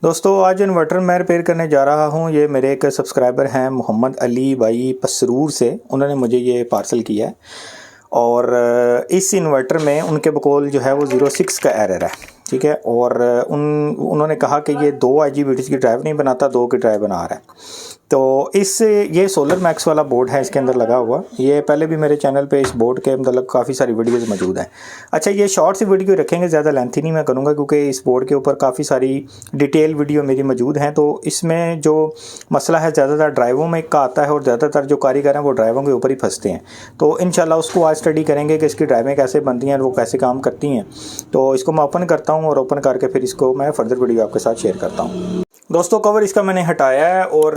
दोस्तों आज इन्वर्टर मैं रिपेयर करने जा रहा हूँ। ये मेरे एक सब्सक्राइबर हैं मोहम्मद अली भाई पसरूर से, उन्होंने मुझे ये पार्सल किया है और इस इन्वर्टर में उनके बकौल जो है वो 06 का एरर है, ठीक है। और उन्होंने कहा कि ये 2 IGBTs की ड्राइव नहीं बनाता, 2 की ड्राइव बना रहा है। तो ये सोलर मैक्स वाला बोर्ड है इसके अंदर लगा हुआ। ये पहले भी मेरे चैनल पे इस बोर्ड के मतलब काफ़ी सारी वीडियोस मौजूद हैं। अच्छा, ये शॉर्ट सी वीडियो रखेंगे, ज़्यादा लेंथी नहीं मैं करूँगा क्योंकि इस बोर्ड के ऊपर काफ़ी सारी डिटेल वीडियो मेरी मौजूद हैं। तो इसमें जो मसला है ज़्यादातर ड्राइवों में का आता है और ज़्यादातर जो कारीगर हैं वो ड्राइवों के ऊपर ही फंसते हैं। तो इंशाल्लाह उसको आज स्टडी करेंगे कि इसकी ड्राइवें कैसे बनती हैं और वो कैसे काम करती हैं। तो इसको मैं ओपन करता हूँ और ओपन करके फिर इसको मैं फर्दर वीडियो आपके साथ शेयर करता हूँ। दोस्तों कवर इसका मैंने हटाया है और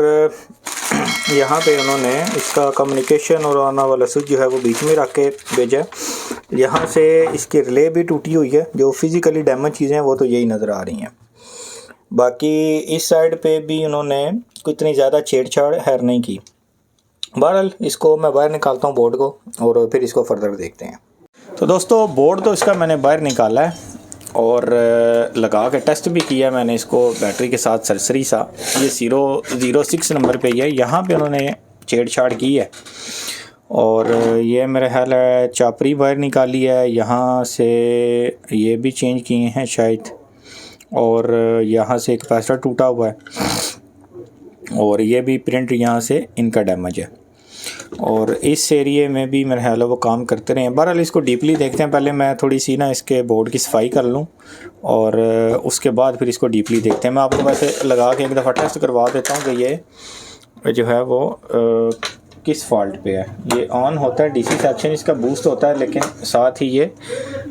यहाँ पे उन्होंने इसका कम्युनिकेशन और आना वाला स्विच जो है वो बीच में रख के भेजा है। यहाँ से इसकी रिले भी टूटी हुई है, जो फिज़िकली डैमेज चीज़ें हैं वो तो यही नज़र आ रही हैं। बाकी इस साइड पे भी उन्होंने कोई इतनी ज़्यादा छेड़छाड़ हैर नहीं की। बहरहाल इसको मैं बाहर निकालता हूँ बोर्ड को और फिर इसको फर्दर देखते हैं। तो दोस्तों बोर्ड तो इसका मैंने बाहर निकाला है और लगा के टेस्ट भी किया मैंने इसको बैटरी के साथ सरसरी सा। ये 006 नंबर पे ही है। यहाँ पे उन्होंने छेड़छाड़ की है और ये मेरा ख्याल है चापरी वायर निकाली है, यहाँ से ये भी चेंज किए हैं शायद, और यहाँ से कैपेसिटर टूटा हुआ है और ये भी प्रिंट यहाँ से इनका डैमेज है और इस एरिए में भी मेरे ख्याल है वो काम करते रहे हैं। बहरहाल इसको डीपली देखते हैं। पहले मैं थोड़ी सी ना इसके बोर्ड की सफाई कर लूँ और उसके बाद फिर इसको डीपली देखते हैं। मैं आपको वैसे लगा के एक दफ़ा टेस्ट करवा देता हूँ कि ये जो है वो किस फॉल्ट पे है। ये ऑन होता है, DC सेक्शन इसका बूस्ट होता है, लेकिन साथ ही ये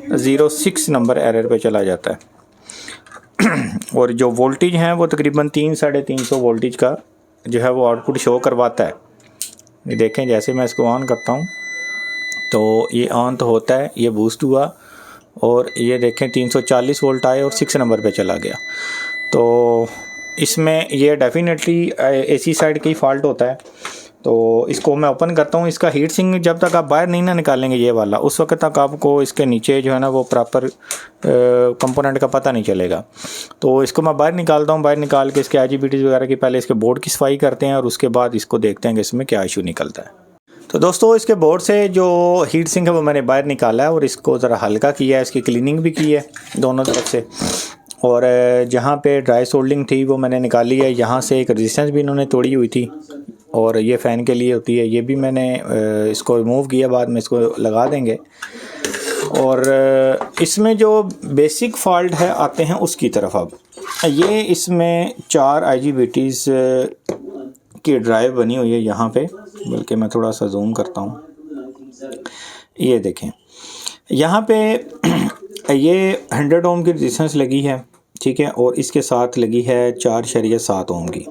06 नंबर एरर पे चला जाता है और जो वोल्टेज है वो तकरीबन 300-350 वोल्टेज का जो है वो आउटपुट शो करवाता है। ये देखें, जैसे मैं इसको ऑन करता हूँ तो ये ऑन तो होता है, ये बूस्ट हुआ और ये देखें 340 वोल्ट आए और 6 नंबर पे चला गया। तो इसमें ये डेफिनेटली AC साइड की फॉल्ट होता है। तो इसको मैं ओपन करता हूँ। इसका हीट सिंक जब तक आप बाहर नहीं ना निकालेंगे ये वाला, उस वक्त तक आपको इसके नीचे जो है ना वो प्रॉपर कंपोनेंट का पता नहीं चलेगा। तो इसको मैं बाहर निकालता हूँ। बाहर निकाल के इसके IGBTs वगैरह की पहले इसके बोर्ड की सफाई करते हैं और उसके बाद इसको देखते हैं कि इसमें क्या इशू निकलता है। तो दोस्तों इसके बोर्ड से जो हीट सिंक है वो मैंने बाहर निकाला है और इसको ज़रा हल्का किया है, इसकी क्लीनिंग भी की है दोनों तरफ से। और जहाँ पे ड्राई सोल्डिंग थी वो मैंने निकाली है। यहाँ से एक रेजिस्टेंस भी इन्होंने तोड़ी हुई थी और ये फ़ैन के लिए होती है, ये भी मैंने इसको रिमूव किया, बाद में इसको लगा देंगे। और इसमें जो बेसिक फॉल्ट है आते हैं उसकी तरफ। अब ये इसमें 4 IGBTs की ड्राइव बनी हुई है यहाँ पे, बल्कि मैं थोड़ा सा जूम करता हूँ। ये देखें यहाँ पे ये 100 ओम की रेजिस्टेंस लगी है, ठीक है, और इसके साथ लगी है 4.7 ओम की।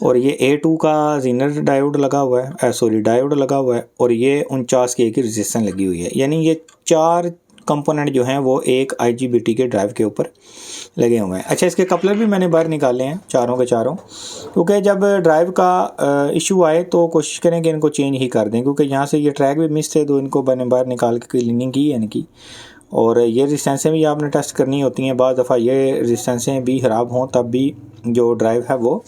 और ये A2 का जीनर डायोड लगा हुआ है, डायोड लगा हुआ है और ये 49 की रेजिस्टेंस लगी हुई है। यानी ये 4 कंपोनेंट जो हैं वो एक IGBT के ड्राइव के ऊपर लगे हुए हैं। अच्छा, इसके कपलर भी मैंने बाहर निकाले हैं चारों के चारों, क्योंकि जब ड्राइव का इशू आए तो कोशिश करें कि इनको चेंज ही कर दें, क्योंकि यहाँ से ये ट्रैक भी मिस थे तो इनको मैंने बाहर निकाल के क्लीनिंग की है इनकी। और ये रेजिस्टेंसें भी आपने टेस्ट करनी होती हैं। बाद दफ़ा ये रेजिस्टेंसें भी ख़राब हों तब भी जो ड्राइव है वो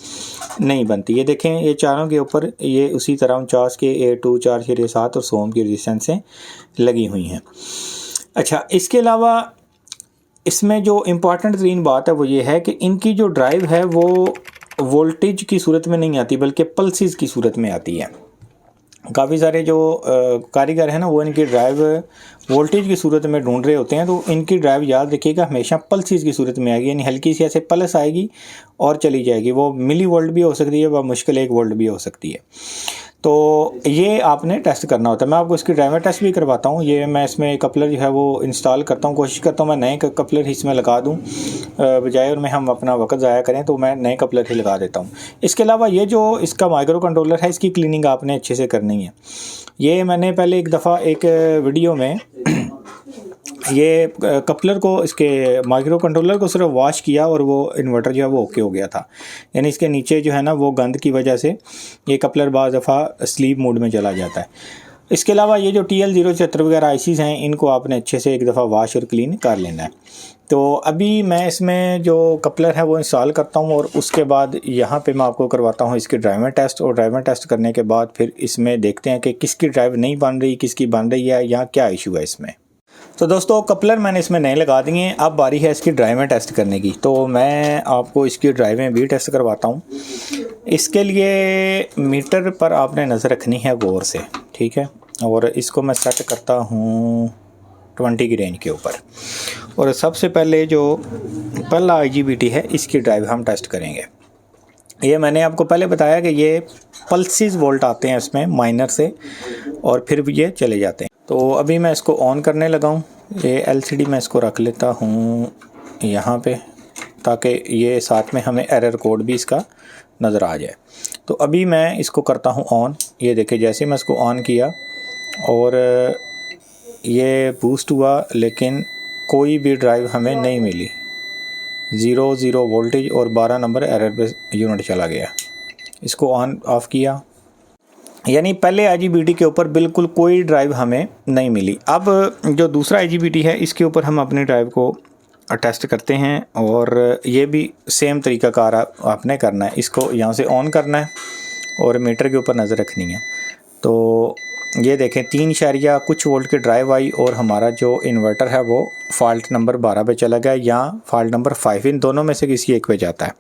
नहीं बनती। ये देखें, ये चारों के ऊपर ये उसी तरह 49 के A2 4.7 और 100 ओम की रेजिस्टेंसें लगी हुई हैं। अच्छा, इसके अलावा इसमें जो इम्पॉर्टेंट तरीन बात है वो ये है कि इनकी जो ड्राइव है वो वोल्टेज की सूरत में नहीं आती बल्कि पल्सेस की सूरत में आती है। काफ़ी सारे जो कारीगर हैं ना वो इनकी ड्राइव वोल्टेज की सूरत में ढूंढ रहे होते हैं। तो इनकी ड्राइव याद रखिएगा हमेशा पल्सेस की सूरत में आएगी, यानी हल्की सी ऐसे पल्स आएगी और चली जाएगी। वो मिली वोल्ट भी हो सकती है, वह मुश्किल 1 वोल्ट भी हो सकती है। तो ये आपने टेस्ट करना होता है। मैं आपको इसकी ड्राइवर टेस्ट भी करवाता हूँ। ये मैं इसमें कपलर जो है वो इंस्टॉल करता हूँ, कोशिश करता हूँ मैं नए कपलर ही इसमें लगा दूँ, बजाय उनमें हम अपना वक्त ज़ाया करें तो मैं नए कपलर ही लगा देता हूँ। इसके अलावा ये जो इसका माइक्रो कंट्रोलर है इसकी क्लीनिंग आपने अच्छे से करनी है। ये मैंने पहले एक दफ़ा एक वीडियो में ये कपलर को, इसके माइक्रो कंट्रोलर को सिर्फ वॉश किया और वो इन्वर्टर जो है वो ओके हो गया था। यानी इसके नीचे जो है ना वो गंद की वजह से ये कपलर बाज़ दफ़ा स्लीप मोड में चला जाता है। इसके अलावा ये जो TL074 वगैरह आईसीज़ हैं, इनको आपने अच्छे से एक दफ़ा वॉश और क्लीन कर लेना है। तो अभी मैं इसमें जो कपलर है वो इंस्टॉल करता हूँ और उसके बाद यहाँ पे मैं आपको करवाता हूँ इसकी ड्राइवर टेस्ट, और ड्राइवर टेस्ट करने के बाद फिर इसमें देखते हैं कि किसकी ड्राइव नहीं बन रही, किसकी बन रही है, या क्या इशू है इसमें। तो दोस्तों कपलर मैंने इसमें नए लगा दिए हैं, अब बारी है इसकी ड्राइवें टेस्ट करने की। तो मैं आपको इसकी ड्राइवें भी टेस्ट करवाता हूँ। इसके लिए मीटर पर आपने नज़र रखनी है गौर से, ठीक है। और इसको मैं सेट करता हूँ 20 की रेंज के ऊपर। और सबसे पहले जो पहला IGBT है इसकी ड्राइव हम टेस्ट करेंगे। ये मैंने आपको पहले बताया कि ये पल्सिस वोल्ट आते हैं इसमें माइनर से, और फिर ये चले जाते हैं। तो अभी मैं इसको ऑन करने लगा हूँ। ये LCD मैं इसको रख लेता हूँ यहाँ पे, ताकि ये साथ में हमें एरर कोड भी इसका नज़र आ जाए। तो अभी मैं इसको करता हूँ ऑन। ये देखिए जैसे मैं इसको ऑन किया और ये बूस्ट हुआ, लेकिन कोई भी ड्राइव हमें नहीं मिली। 0 वोल्टेज और 12 नंबर एरर पे यूनिट चला गया। इसको ऑन ऑफ किया, यानी पहले IGBT के ऊपर बिल्कुल कोई ड्राइव हमें नहीं मिली। अब जो दूसरा IGBT है इसके ऊपर हम अपनी ड्राइव को टेस्ट करते हैं, और ये भी सेम तरीक़ाकार आपने करना है। इसको यहाँ से ऑन करना है और मीटर के ऊपर नज़र रखनी है। तो ये देखें 3 कुछ वोल्ट की ड्राइव आई, और हमारा जो इन्वर्टर है वो फॉल्ट नंबर 12 पे चला गया या फॉल्ट नंबर 5, इन दोनों में से किसी एक पे जाता है।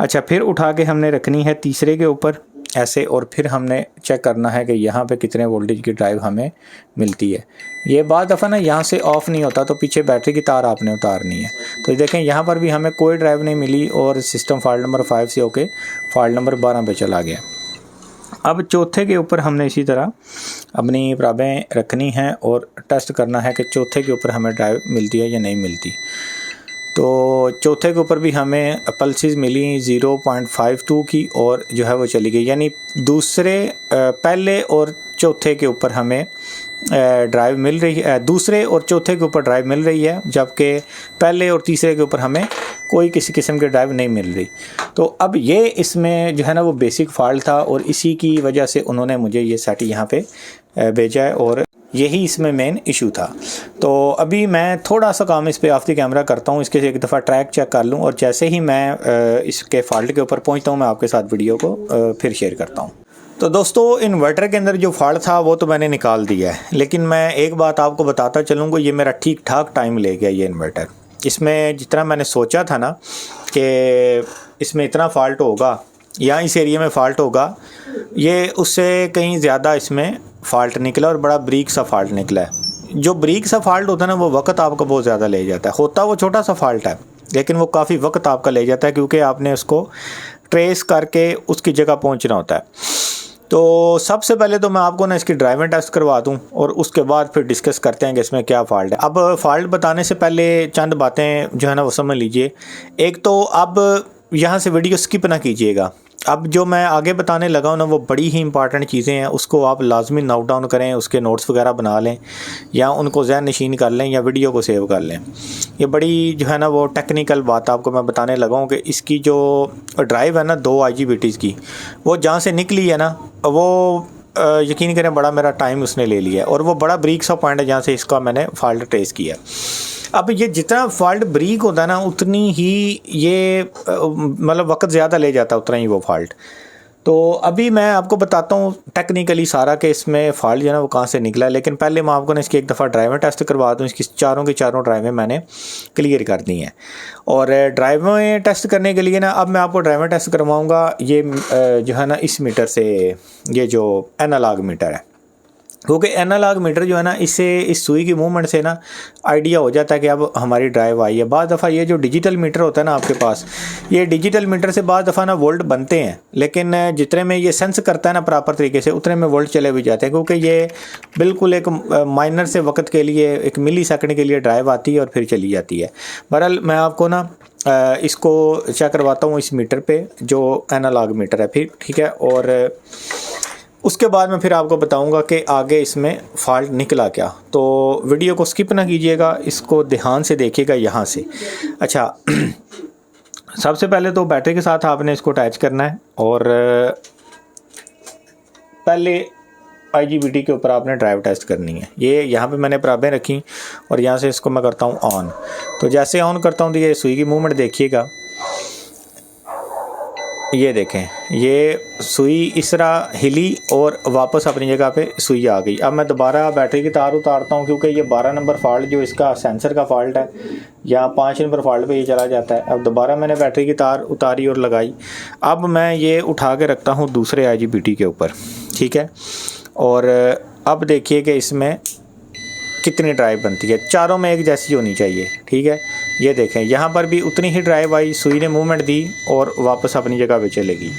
अच्छा, फिर उठा के हमने रखनी है तीसरे के ऊपर ऐसे, और फिर हमने चेक करना है कि यहाँ पे कितने वोल्टेज की ड्राइव हमें मिलती है। ये बाद दफ़ा ना यहाँ से ऑफ़ नहीं होता, तो पीछे बैटरी की तार आपने उतारनी है। तो देखें यहाँ पर भी हमें कोई ड्राइव नहीं मिली, और सिस्टम फॉल्ट नंबर 5 से होके फॉल्ट नंबर 12 पे चला गया। अब चौथे के ऊपर हमने इसी तरह अपनी प्राबें रखनी हैं और टेस्ट करना है कि चौथे के ऊपर हमें ड्राइव मिलती है या नहीं मिलती। तो चौथे के ऊपर भी हमें पल्सेस मिली 0.52 की, और जो है वो चली गई। यानी पहले और चौथे के ऊपर हमें ड्राइव मिल रही है, दूसरे और चौथे के ऊपर ड्राइव मिल रही है, जबकि पहले और तीसरे के ऊपर हमें कोई किसी किस्म की ड्राइव नहीं मिल रही। तो अब ये इसमें जो है ना वो बेसिक फॉल्ट था, और इसी की वजह से उन्होंने मुझे ये सेट यहाँ पे भेजा है, और यही इसमें मेन इशू था। तो अभी मैं थोड़ा सा काम इस पे ऑफ द कैमरा करता हूँ, इसके एक दफ़ा ट्रैक चेक कर लूँ, और जैसे ही मैं इसके फॉल्ट के ऊपर पहुँचता हूँ मैं आपके साथ वीडियो को फिर शेयर करता हूँ। तो दोस्तों इन्वर्टर के अंदर जो फॉल्ट था वो तो मैंने निकाल दिया है, लेकिन मैं एक बात आपको बताता चलूँगा, ये मेरा ठीक ठाक टाइम ले गया ये इन्वर्टर। इसमें जितना मैंने सोचा था ना कि इसमें इतना फॉल्ट होगा या इस एरिया में फ़ॉल्ट होगा, ये उससे कहीं ज़्यादा इसमें फ़ॉल्ट निकला, और बड़ा ब्रीक सा फॉल्ट निकला है। जो ब्रीक सा फॉल्ट होता है ना वो वक्त आपका बहुत ज़्यादा ले जाता है। होता वो छोटा सा फॉल्ट है, लेकिन वो काफ़ी वक्त आपका ले जाता है, क्योंकि आपने उसको ट्रेस करके उसकी जगह पहुंचना होता है। तो सबसे पहले तो मैं आपको ना इसकी ड्राइविंग टेस्ट करवा दूं, और उसके बाद फिर डिस्कस करते हैं कि इसमें क्या फ़ॉल्ट है। अब फ़ॉल्ट बताने से पहले चंद बातें जो है ना वो समझ लीजिए। एक तो अब यहाँ से वीडियो स्किप ना कीजिएगा। अब जो मैं आगे बताने लगा हूँ ना वो बड़ी ही इंपॉर्टेंट चीज़ें हैं, उसको आप लाजमी नोट डाउन करें, उसके नोट्स वगैरह बना लें, या उनको ज़हन नशीन कर लें, या वीडियो को सेव कर लें। ये बड़ी जो है ना वो टेक्निकल बात आपको मैं बताने लगा हूँ कि इसकी जो ड्राइव है ना 2 IGBTs की, वो जहाँ से निकली है ना वो यकीन करें बड़ा मेरा टाइम उसने ले लिया है, और वो बड़ा ब्रीक सा पॉइंट है जहाँ से इसका मैंने फॉल्ट ट्रेस किया। अब ये जितना फॉल्ट ब्रीक होता है ना उतनी ही ये मतलब वक्त ज़्यादा ले जाता है, उतना ही वो फॉल्ट। तो अभी मैं आपको बताता हूँ टेक्निकली सारा कि इसमें फॉल्ट जो है ना वो कहाँ से निकला है। लेकिन पहले मैं आपको ना इसकी एक दफ़ा ड्राइवर टेस्ट करवा दूँ। इसकी चारों की चारों ड्राइवें मैंने क्लियर कर दी हैं, और ड्राइवें टेस्ट करने के लिए ना अब मैं आपको ड्राइवर टेस्ट करवाऊँगा ये जो है ना इस मीटर से, ये जो एनालॉग मीटर है, क्योंकि एनालॉग मीटर जो है ना इससे इस सुई की मूवमेंट से ना आइडिया हो जाता है कि अब हमारी ड्राइव आई है। बाद दफ़ा ये जो डिजिटल मीटर होता है ना आपके पास, ये डिजिटल मीटर से बाद दफ़ा ना वोल्ट बनते हैं, लेकिन जितने में ये सेंस करता है ना प्रॉपर तरीके से उतने में वोल्ट चले भी जाते हैं, क्योंकि ये बिल्कुल एक माइनर से वक्त के लिए, एक मिली सेकंड के लिए ड्राइव आती है और फिर चली जाती है। बहरहाल मैं आपको ना इसको चेक करवाता हूँ इस मीटर पे जो एनालॉग मीटर है फिर, ठीक है। और उसके बाद मैं फिर आपको बताऊंगा कि आगे इसमें फ़ॉल्ट निकला क्या। तो वीडियो को स्किप ना कीजिएगा, इसको ध्यान से देखिएगा यहाँ से। अच्छा सबसे पहले तो बैटरी के साथ आपने इसको अटैच करना है, और पहले IGBT के ऊपर आपने ड्राइव टेस्ट करनी है। ये यहाँ पे मैंने पराबें रखी और यहाँ से इसको मैं करता हूँ ऑन। तो जैसे ऑन करता हूँ तो ये सुई की मूवमेंट देखिएगा, ये देखें ये सुई इस तरह हिली और वापस अपनी जगह पे सुई आ गई। अब मैं दोबारा बैटरी की तार उतारता हूँ क्योंकि ये 12 नंबर फॉल्ट जो इसका सेंसर का फॉल्ट है या 5 नंबर फॉल्ट पे ये चला जाता है। अब दोबारा मैंने बैटरी की तार उतारी और लगाई। अब मैं ये उठा के रखता हूँ दूसरे IGBT के ऊपर, ठीक है। और अब देखिए कि इसमें कितनी ड्राइव बनती है, चारों में एक जैसी होनी चाहिए, ठीक है। ये देखें यहाँ पर भी उतनी ही ड्राइव आई, सुई ने मूवमेंट दी और वापस अपनी जगह पे चलेगी।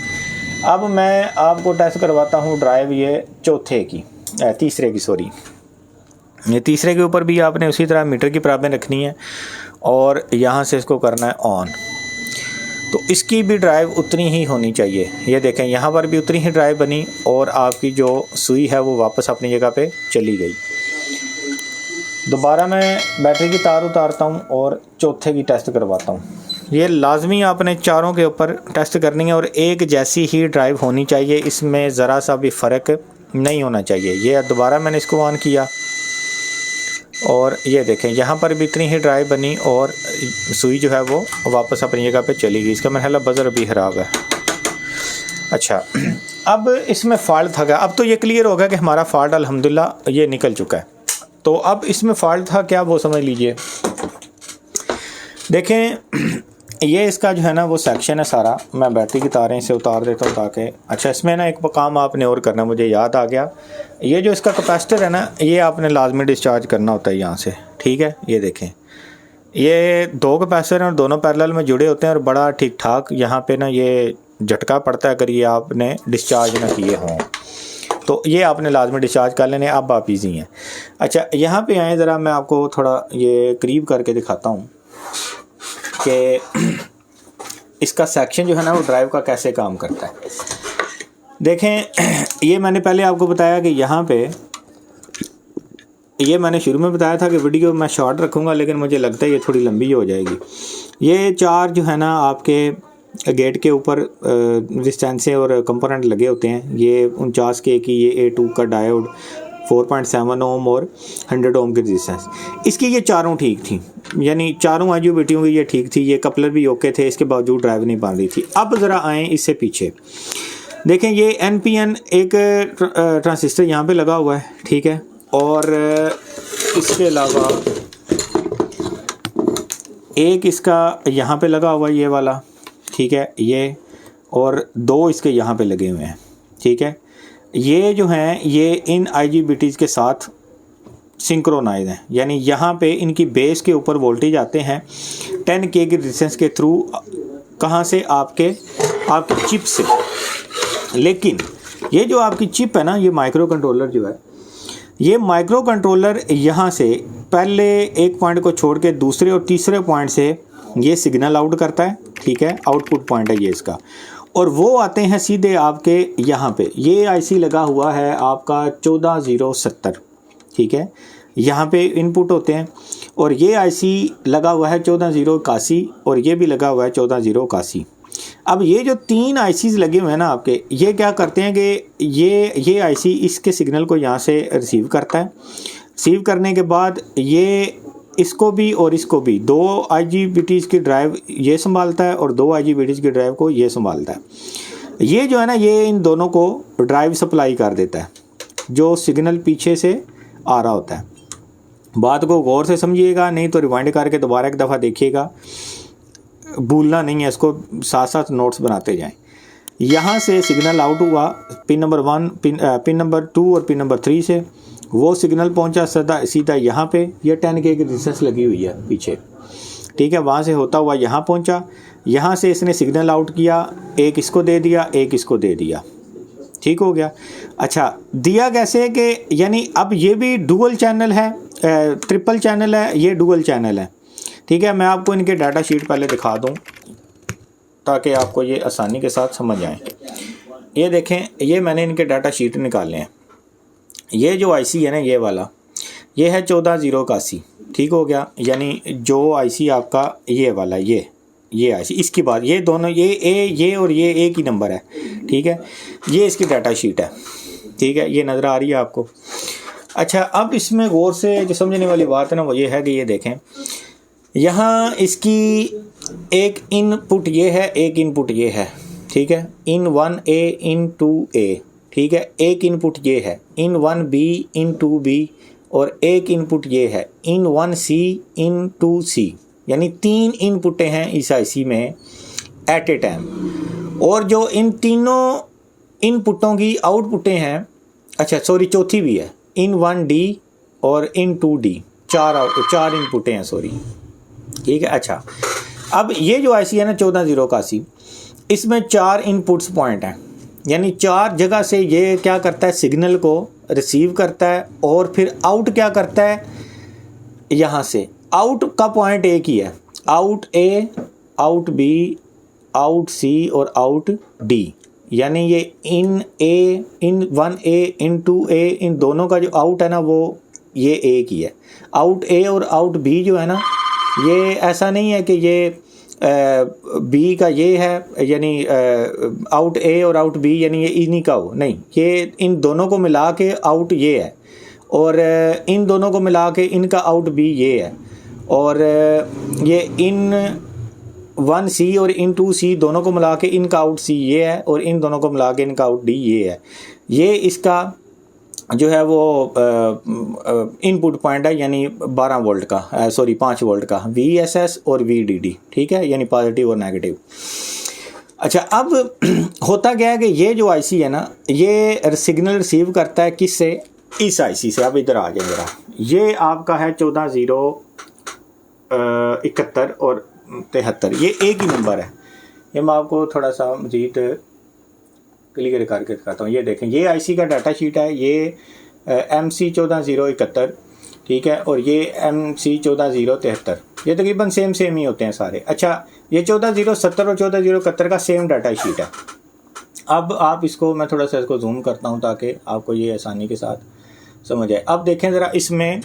अब मैं आपको टेस्ट करवाता हूँ ड्राइव ये तीसरे की सॉरी, ये तीसरे के ऊपर भी आपने उसी तरह मीटर की पराबें रखनी है और यहाँ से इसको करना है ऑन। तो इसकी भी ड्राइव उतनी ही होनी चाहिए। ये देखें यहाँ पर भी उतनी ही ड्राइव बनी और आपकी जो सुई है वो वापस अपनी जगह पे चली गई। दोबारा मैं बैटरी की तार उतारता हूँ और चौथे की टेस्ट करवाता हूँ। ये लाजमी आपने चारों के ऊपर टेस्ट करनी है और एक जैसी ही ड्राइव होनी चाहिए, इसमें ज़रा सा भी फ़र्क नहीं होना चाहिए। ये दोबारा मैंने इसको ऑन किया और ये देखें यहाँ पर भी इतनी ही ड्राइव बनी और सुई जो है वो वापस अपनी जगह पे चली गई। इसका मेरा बज़र भी ख़राब है। अच्छा, अब इसमें फ़ॉल्ट था। अब तो ये क्लियर हो गया कि हमारा फ़ॉल्ट अल्हम्दुलिल्लाह ये निकल चुका है। तो अब इसमें फ़ॉल्ट था क्या वो समझ लीजिए। देखें ये इसका जो है ना वो सेक्शन है सारा। मैं बैटरी की तारें से उतार देता हूँ ताकि, अच्छा इसमें ना एक काम आपने और करना, मुझे याद आ गया। ये जो इसका कैपेसिटर है ना ये आपने लाजमी डिस्चार्ज करना होता है यहाँ से, ठीक है। ये देखें ये 2 कैपेसिटर हैं और दोनों पैरेलल में जुड़े होते हैं और बड़ा ठीक ठाक यहाँ पे ना ये झटका पड़ता है अगर ये आपने डिस्चार्ज ना किए हों। तो ये आपने लाजमी डिस्चार्ज कर लेने। अब आप ईजी हैं। अच्छा यहाँ पे आए ज़रा, मैं आपको थोड़ा ये करीब करके दिखाता हूँ कि इसका सेक्शन जो है ना वो ड्राइव का कैसे काम करता है। देखें ये मैंने पहले आपको बताया कि यहाँ पे, ये मैंने शुरू में बताया था कि वीडियो मैं शॉर्ट रखूँगा लेकिन मुझे लगता है ये थोड़ी लंबी हो जाएगी। ये 4 जो है ना आपके गेट के ऊपर रेजिस्टेंसें और कंपोनेंट लगे होते हैं। ये 49 के की ये A2 का डायोड, 4.7 ओम और 100 ओम की रेजिस्टेंस। इसकी ये चारों ठीक थी, यानी चारों IGBTों की ये ठीक थी। ये कपलर भी ओके थे, इसके बावजूद ड्राइव नहीं बन रही थी। अब ज़रा आएँ इससे पीछे, देखें ये NPN एक ट्रांजिस्टर यहाँ पे लगा हुआ है, ठीक है। और इसके अलावा एक इसका यहाँ पे लगा हुआ है ये वाला, ठीक है ये, और 2 इसके यहाँ पे लगे हुए हैं, ठीक है। ये जो हैं ये इन IGBTs के साथ सिंक्रोनाइज हैं, यानी यहाँ पे इनकी बेस के ऊपर वोल्टेज आते हैं 10K की रेजिस्टेंस के थ्रू। कहाँ से? आपके चिप से। लेकिन ये जो आपकी चिप है ना, ये माइक्रो कंट्रोलर जो है, ये माइक्रो कंट्रोलर यहाँ से पहले एक पॉइंट को छोड़ के दूसरे और तीसरे पॉइंट से ये सिग्नल आउट करता है, ठीक है। आउटपुट पॉइंट है ये इसका, और वो आते हैं सीधे आपके यहाँ पे। ये IC लगा हुआ है आपका 14070, ठीक है। यहाँ पे इनपुट होते हैं और ये IC लगा हुआ है 14081 और ये भी लगा हुआ है 14081। अब ये जो 3 ICs लगे हुए हैं ना आपके, ये क्या करते हैं कि ये IC इसके सिग्नल को यहाँ से रिसीव करता है। रिसीव करने के बाद ये इसको भी और इसको भी 2 IGBTs की ड्राइव ये संभालता है और 2 IGBTs की ड्राइव को ये संभालता है। ये जो है ना ये इन दोनों को ड्राइव सप्लाई कर देता है जो सिग्नल पीछे से आ रहा होता है। बात को गौर से समझिएगा, नहीं तो रिवाइंड करके दोबारा एक दफ़ा देखिएगा, भूलना नहीं है, इसको साथ साथ नोट्स बनाते जाएं। यहाँ से सिग्नल आउट हुआ पिन नंबर 1, पिन नंबर 2 और पिन नंबर 3 से, वो सिग्नल पहुंचा सीधा यहाँ पे। ये 10K की रेजिस्टेंस लगी हुई है पीछे, ठीक है। वहाँ से होता हुआ यहाँ पहुंचा, यहाँ से इसने सिग्नल आउट किया, एक इसको दे दिया, एक इसको दे दिया, ठीक हो गया। अच्छा दिया कैसे कि यानी अब ये भी डुअल चैनल है, ट्रिपल चैनल है, ये डुअल चैनल है, ठीक है। मैं आपको इनके डाटा शीट पहले दिखा दूँ ताकि आपको ये आसानी के साथ समझ आए। ये देखें, ये मैंने इनके डाटा शीट निकाले हैं। ये जो IC है ना ये वाला, ये है 14081, ठीक हो गया। यानी जो IC आपका ये वाला ये IC, इसकी बात, ये दोनों ये और ये एक ही नंबर है, ठीक है। ये इसकी डाटा शीट है, ठीक है, ये नज़र आ रही है आपको। अच्छा, अब इसमें गौर से जो समझने वाली बात है ना वो ये है कि ये देखें, यहाँ इसकी एक इनपुट ये है, एक इनपुट ये है, ठीक है, इन 1A इन 2A, ठीक है, एक इनपुट ये है इन 1B इन 2B, और एक इनपुट ये है इन 1C इन 2C, यानी 3 इनपुटें हैं इस आईसी में एट ए टाइम। और जो इन तीनों इनपुटों की आउटपुटें हैं, अच्छा सॉरी चौथी भी है, इन 1D और इन 2D, चार इनपुटें हैं, सॉरी, ठीक है। अच्छा, अब ये जो आईसी है ना 14081, इसमें 4 इनपुट्स पॉइंट हैं, यानी 4 जगह से ये क्या करता है, सिग्नल को रिसीव करता है और फिर आउट क्या करता है, यहाँ से आउट का पॉइंट एक ही है, out A, out B, out C और आउट D, यानी ये इन A, in 1A, in 2A, इन दोनों का जो आउट है ना वो ये एक ही है। आउट A और आउट B जो है ना, ये ऐसा नहीं है कि ये बी का ये है, यानी आउट ए और आउट बी यानी ये इन्हीं का हो, नहीं, ये इन दोनों को मिला के आउट ये है, और इन दोनों को मिला के इनका आउट बी ये है, और ये इन 1C और इन 2C दोनों को मिला के इनका आउट C ये है, और इन दोनों को मिला के इनका आउट D ये है। ये इसका जो है वो इनपुट पॉइंट है, यानी 12 वोल्ट का, सॉरी 5 वोल्ट का VSS और VDD, ठीक है, यानी पॉजिटिव और नेगेटिव। अच्छा, अब होता क्या है कि ये जो आईसी है ना, ये सिग्नल रिसीव करता है किससे, इस आईसी से। अब इधर आ जाए जरा, ये आपका है 14071 और 73, ये एक ही नंबर है। ये मैं आपको थोड़ा सा मजीद क्लियर करके दिखाता हूँ। ये देखें, ये आईसी का डाटा शीट है, ये MC 14071, ठीक है, और ये MC 14073, ये तकरीबन सेम ही होते हैं सारे। अच्छा, ये 14070 और 14071 का सेम डाटा शीट है। अब आप इसको, मैं थोड़ा सा इसको जूम करता हूँ ताकि आपको ये आसानी के साथ समझ आए। अब देखें ज़रा, इसमें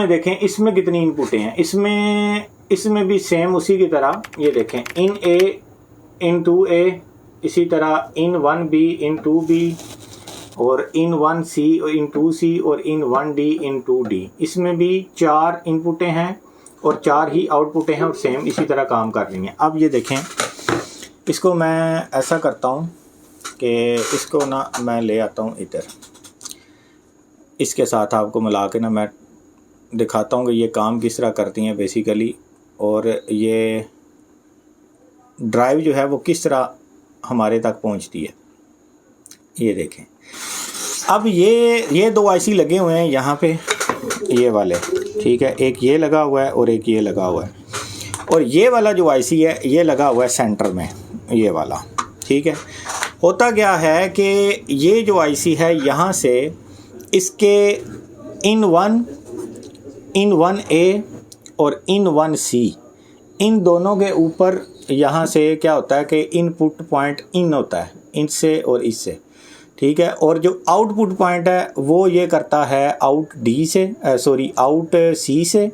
देखें, इसमें कितनी इनपुटें हैं, इसमें भी सेम उसी की तरह, ये देखें, इन A इन 2A, इसी तरह इन 1B इन 2B, और इन 1C इन 2C और इन 1D इन 2D, इसमें भी 4 इनपुटें हैं और 4 ही आउटपुटें हैं और सेम इसी तरह काम कर रही हैं। अब ये देखें, इसको मैं ऐसा करता हूँ कि इसको ना मैं ले आता हूँ इधर, इसके साथ आपको मिला के ना मैं दिखाता हूँ कि ये काम किस तरह करती हैं बेसिकली, और ये ड्राइव जो है वो किस तरह हमारे तक पहुंचती है। ये देखें, अब ये 2 आईसी लगे हुए हैं यहाँ पे, ये वाले, ठीक है, एक ये लगा हुआ है और एक ये लगा हुआ है, और ये वाला जो आईसी है ये लगा हुआ है सेंटर में, ये वाला, ठीक है। होता क्या है कि ये जो आईसी है यहाँ से इसके इन 1A और इन 1C, इन दोनों के ऊपर यहाँ से क्या होता है कि इनपुट पॉइंट इन होता है, इनसे और इससे, ठीक है, और जो आउटपुट पॉइंट है वो ये करता है आउट D से, सॉरी आउट C से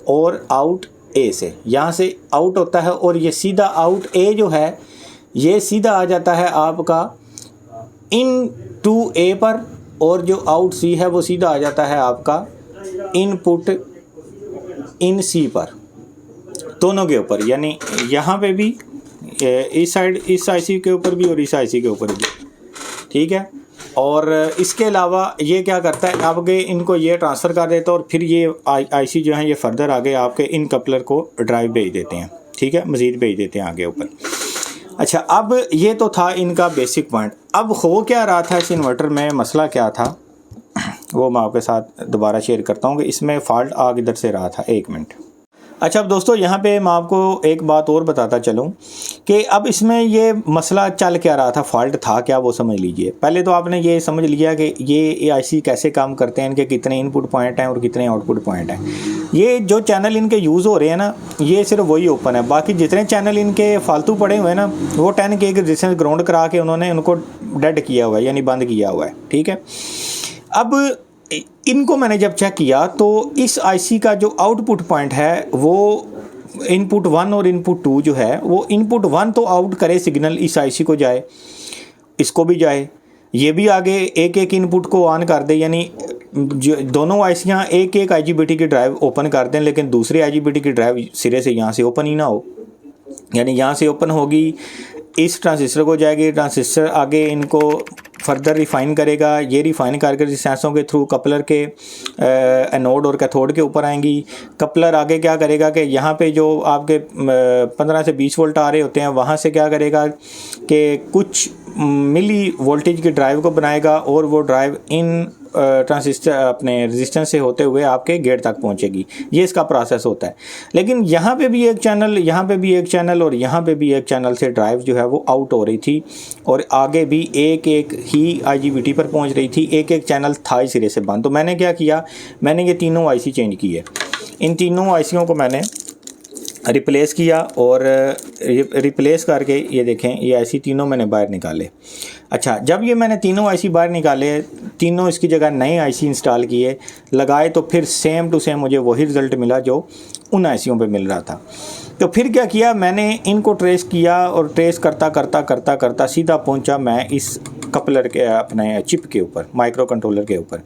और आउट A से, यहाँ से आउट होता है, और ये सीधा आउट A जो है ये सीधा आ जाता है आपका इन 2A पर, और जो आउट C है वो सीधा आ जाता है आपका इनपुट इन C पर, दोनों के ऊपर, यानी यहाँ पे भी इस साइड, इस आईसी के ऊपर भी और इस आईसी के ऊपर भी, ठीक है। और इसके अलावा ये क्या करता है, आपके इनको ये ट्रांसफ़र कर देता है, और फिर ये आईसी जो है ये फर्दर आगे आपके इन कपलर को ड्राइव भेज देते हैं, ठीक है, मज़ीद भेज देते हैं आगे ऊपर। अच्छा, अब ये तो था इनका बेसिक पॉइंट। अब हो क्या रहा था इस इन्वर्टर में, मसला क्या था वो मैं आपके साथ दोबारा शेयर करता हूँ कि इसमें फ़ॉल्ट आ किधर से रहा था। 1 मिनट। अच्छा, अब दोस्तों यहाँ पे मैं आपको एक बात और बताता चलूँ कि अब इसमें ये मसला चल क्या रहा था, फॉल्ट था क्या, वो समझ लीजिए। पहले तो आपने ये समझ लिया कि ये आईसी कैसे काम करते हैं, इनके कितने इनपुट पॉइंट हैं और कितने आउटपुट पॉइंट हैं। ये जो चैनल इनके यूज़ हो रहे हैं ना, ये सिर्फ वही ओपन है, बाकी जितने चैनल इनके फालतू पड़े हुए हैं ना, वो 10 के रेजिस्टेंस ग्राउंड करा के उन्होंने उनको डेड किया हुआ है, यानी बंद किया हुआ है, ठीक है। अब इनको मैंने जब चेक किया तो इस आईसी का जो आउटपुट पॉइंट है वो इनपुट 1 और इनपुट 2 जो है, वो इनपुट 1 तो आउट करे सिग्नल, इस आईसी को जाए, इसको भी जाए, ये भी आगे एक एक इनपुट को ऑन कर दे, यानी जो दोनों आईसियाँ एक एक IGBT की ड्राइव ओपन कर दें, लेकिन दूसरी IGBT की ड्राइव सिरे से यहाँ से ओपन ही ना हो। यानी यहाँ से ओपन होगी, इस ट्रांजिस्टर को जाएगी, ट्रांजिस्टर आगे इनको फर्दर रिफ़ाइन करेगा, ये रिफ़ाइन करके रेजिस्टेंसों के थ्रू कपलर के एनोड और कैथोड के ऊपर आएंगी। कपलर आगे क्या करेगा कि यहाँ पे जो आपके 15 से 20 वोल्ट आ रहे होते हैं, वहाँ से क्या करेगा कि कुछ मिली वोल्टेज की ड्राइव को बनाएगा और वो ड्राइव इन ट्रांजिस्टर अपने रेजिस्टेंस से होते हुए आपके गेट तक पहुंचेगी। ये इसका प्रोसेस होता है। लेकिन यहाँ पे भी एक चैनल, यहाँ पे भी एक चैनल और यहाँ पे भी एक चैनल से ड्राइव जो है वो आउट हो रही थी और आगे भी एक एक ही IGBT पर पहुंच रही थी, एक एक चैनल था सिरे से बंद। तो मैंने क्या किया, मैंने ये तीनों IC चेंज किए। इन तीनों ICयों को मैंने रिप्लेस किया और रिप्लेस करके ये देखें, ये IC तीनों मैंने बाहर निकाले। अच्छा, जब ये मैंने तीनों IC बाहर निकाले, तीनों इसकी जगह नए IC इंस्टॉल किए, लगाए, तो फिर सेम टू सेम मुझे वही रिज़ल्ट मिला जो उन ICयों पे मिल रहा था। तो फिर क्या किया, मैंने इनको ट्रेस किया और ट्रेस करता करता करता करता सीधा पहुंचा मैं इस कपलर के अपने चिप के ऊपर, माइक्रो कंट्रोलर के ऊपर।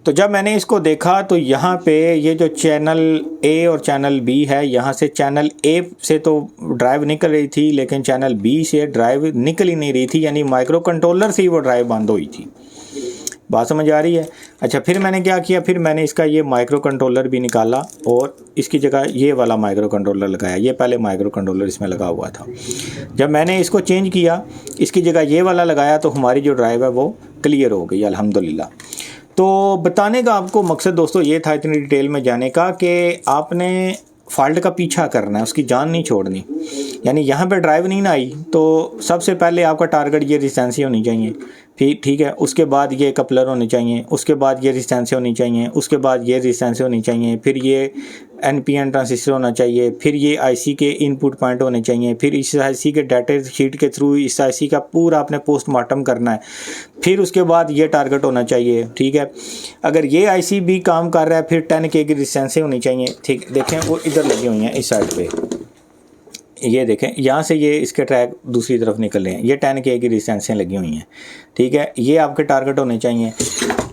तो जब मैंने इसको देखा तो यहाँ पे ये जो चैनल A और चैनल B है, यहाँ से चैनल A से तो ड्राइव निकल रही थी, लेकिन चैनल B से ड्राइव निकल ही नहीं रही थी, यानी माइक्रो कंट्रोलर से ही वो ड्राइव बंद हुई थी। बात समझ आ रही है? अच्छा, फिर मैंने क्या किया, फिर मैंने इसका ये माइक्रो कंट्रोलर भी निकाला और इसकी जगह ये वाला माइक्रो कंट्रोलर लगाया। ये पहले माइक्रो कंट्रोलर इसमें लगा हुआ था। जब मैंने इसको चेंज किया, इसकी जगह ये वाला लगाया, तो हमारी जो ड्राइव है वो क्लियर हो गई अल्हम्दुलिल्लाह। तो बताने का आपको मकसद दोस्तों ये था इतनी डिटेल में जाने का कि आपने फॉल्ट का पीछा करना है, उसकी जान नहीं छोड़नी। यानी यहाँ पे ड्राइव नहीं ना आई तो सबसे पहले आपका टारगेट ये रेजिस्टेंस होनी चाहिए, फिर ठीक है, उसके बाद ये कपलर होने चाहिए, उसके बाद ये रेजिस्टेंस होनी चाहिए, उसके बाद ये रेजिस्टेंस होनी चाहिए, फिर ये NPN ट्रांजिस्टर होना चाहिए, फिर ये IC के इनपुट पॉइंट होने चाहिए, फिर इस IC के डाटा शीट के थ्रू इस IC का पूरा आपने पोस्टमार्टम करना है, फिर उसके बाद ये टारगेट होना चाहिए। ठीक है, अगर ये IC भी काम कर रहा है, फिर 10K की रेजिस्टेंस होनी चाहिए। ठीक, देखें वो इधर लगी हुई हैं इस साइड पे, ये देखें यहाँ से ये इसके ट्रैक दूसरी तरफ निकल रहे हैं, ये 10K की रेजिस्टेंसें लगी हुई हैं। ठीक है, ये आपके टारगेट होने चाहिए।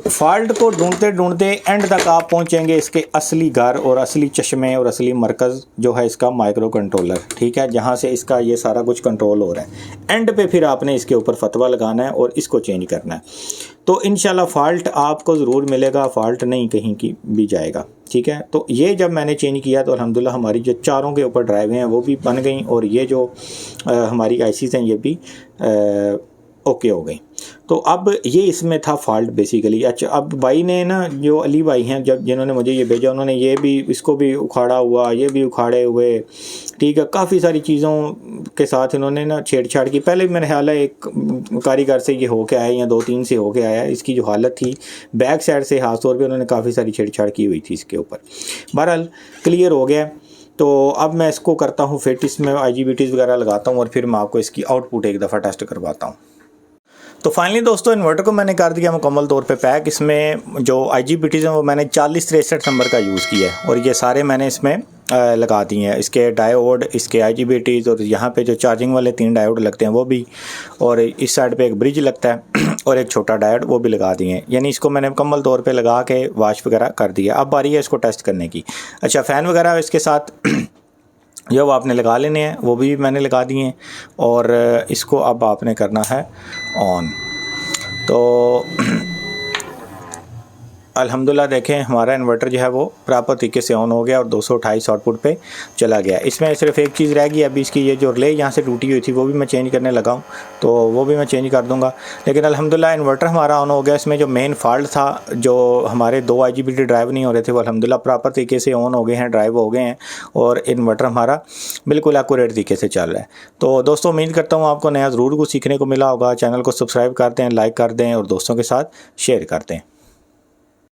फॉल्ट को ढूंढते ढूंढते एंड तक आप पहुंचेंगे इसके असली घर और असली चश्मे और असली मरकज़ जो है इसका माइक्रो कंट्रोलर। ठीक है, जहां से इसका ये सारा कुछ कंट्रोल हो रहा है। एंड पे फिर आपने इसके ऊपर फतवा लगाना है और इसको चेंज करना है। तो इंशाल्लाह फ़ॉल्ट आपको ज़रूर मिलेगा, फ़ॉल्ट नहीं कहीं की भी जाएगा। ठीक है, तो ये जब मैंने चेंज किया तो अल्हम्दुलिल्लाह हमारी जो चारों के ऊपर ड्राइवें हैं वो भी बन गई और ये जो हमारी ICs हैं ये भी ओके हो गई। तो अब ये इसमें था फॉल्ट बेसिकली। अच्छा, अब भाई ने ना, जो अली भाई हैं जब जिन्होंने मुझे ये भेजा, उन्होंने ये भी इसको भी उखाड़ा हुआ, ये भी उखाड़े हुए। ठीक है, काफ़ी सारी चीज़ों के साथ इन्होंने ना छेड़छाड़ की। पहले मेरे ख्याल है एक कारीगर से ये हो के आया या 2-3 से हो के आया। इसकी जो हालत थी बैक साइड से खास तौर पर उन्होंने काफ़ी सारी छेड़छाड़ की हुई थी इसके ऊपर। बहरहाल क्लियर हो गया। तो अब मैं इसको करता हूँ फिट, इसमें IGBTs वगैरह लगाता हूँ और फिर मैं आपको इसकी आउटपुट एक दफ़ा टेस्ट करवाता हूँ। तो फाइनली दोस्तों इन्वर्टर को मैंने कर दिया मुकम्मल तौर पे पैक। इसमें जो IGBTs हैं वो मैंने 4063 नंबर का यूज़ किया है और ये सारे मैंने इसमें लगा दिए हैं। इसके डायोड, इसके IGBTs और यहाँ पे जो चार्जिंग वाले 3 डायोड लगते हैं वो भी, और इस साइड पे एक ब्रिज लगता है और एक छोटा डायोड वो भी लगा दिए हैं। यानी इसको मैंने मुकम्मल तौर पे लगा के वॉश वगैरह कर दिया। अब बारी है इसको टेस्ट करने की। अच्छा, फ़ैन वगैरह इसके साथ जो आपने लगा लेने हैं वो भी मैंने लगा दिए हैं और इसको अब आपने करना है ऑन। तो अल्हम्दुलिल्लाह देखें हमारा इन्वर्टर जो है वो प्रॉपर तरीके से ऑन हो गया और 228 आउटपुट पे चला गया। इसमें सिर्फ एक चीज़ रह गई, अभी इसकी ये जो रिले यहाँ से टूटी हुई थी वो भी मैं चेंज करने लगा हूँ, तो वो भी मैं चेंज कर दूँगा। लेकिन अल्हम्दुलिल्लाह इन्वर्टर हमारा ऑन हो गया। इसमें जो मेन फॉल्ट था, जो हमारे 2 IGBT ड्राइव नहीं हो रहे थे, वो अल्हम्दुलिल्लाह प्रॉपर तरीके से ऑन हो गए हैं, ड्राइव हो गए हैं और इन्वर्टर हमारा बिल्कुल एक्यूरेट तरीके से चल रहा है। तो दोस्तों उम्मीद करता हूँ आपको नया ज़रूर कुछ सीखने को मिला होगा। चैनल को सब्सक्राइब कर दें, लाइक कर दें और दोस्तों के साथ शेयर कर दें।